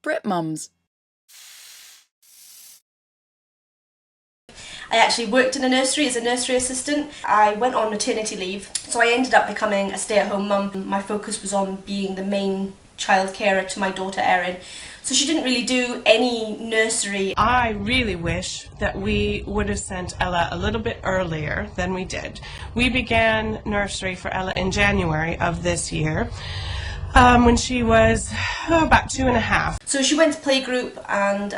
BritMums. I actually worked in a nursery as a nursery assistant. I went on maternity leave, so I ended up becoming a stay-at-home mum. My focus was on being the main child carer to my daughter Erin. So she didn't really do any nursery. I really wish that we would have sent Ella a little bit earlier than we did. We began nursery for Ella in January of this year. When she was about 2.5. So she went to playgroup, and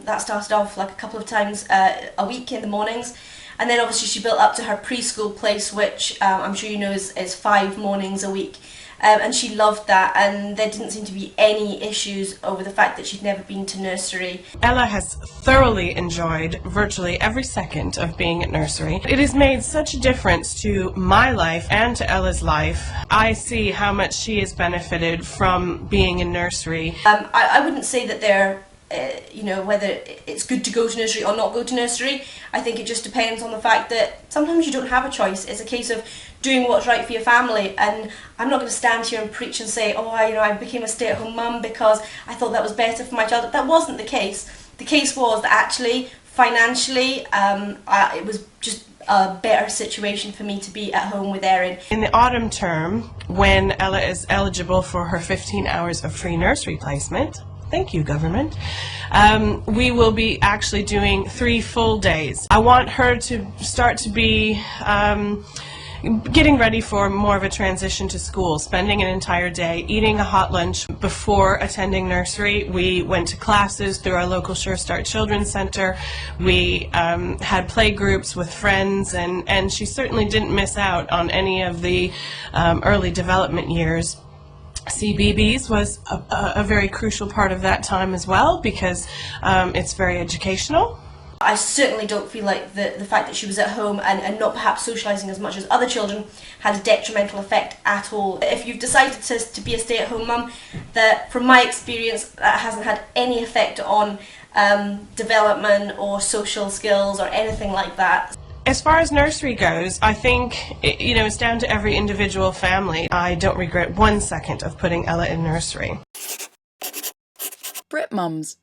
that started off like a couple of times a week in the mornings, and then obviously she built up to her preschool place, which I'm sure you know is 5 mornings a week. And she loved that, and there didn't seem to be any issues over the fact that she'd never been to nursery. Ella has thoroughly enjoyed virtually every second of being at nursery. It has made such a difference to my life and to Ella's life. I see how much she has benefited from being in nursery. I wouldn't say that they're whether it's good to go to nursery or not go to nursery. I think it just depends on the fact that sometimes you don't have a choice. It's a case of doing what's right for your family, and I'm not going to stand here and preach and say, oh, I became a stay-at-home mum because I thought that was better for my child. That wasn't the case. The case was that actually, financially, it was just a better situation for me to be at home with Erin. In the autumn term, when Ella is eligible for her 15 hours of free nursery placement, thank you, government. We will be actually doing 3 full days. I want her to start to be getting ready for more of a transition to school, spending an entire day eating a hot lunch before attending nursery. We went to classes through our local Sure Start Children's Center. We had play groups with friends, and she certainly didn't miss out on any of the early development years. CBBS was a very crucial part of that time as well, because it's very educational. I certainly don't feel like the fact that she was at home and not perhaps socialising as much as other children had a detrimental effect at all. If you've decided to be a stay-at-home mum, that from my experience that hasn't had any effect on development or social skills or anything like that. As far as nursery goes, I think it's down to every individual family. I don't regret 1 second of putting Ella in nursery. BritMums.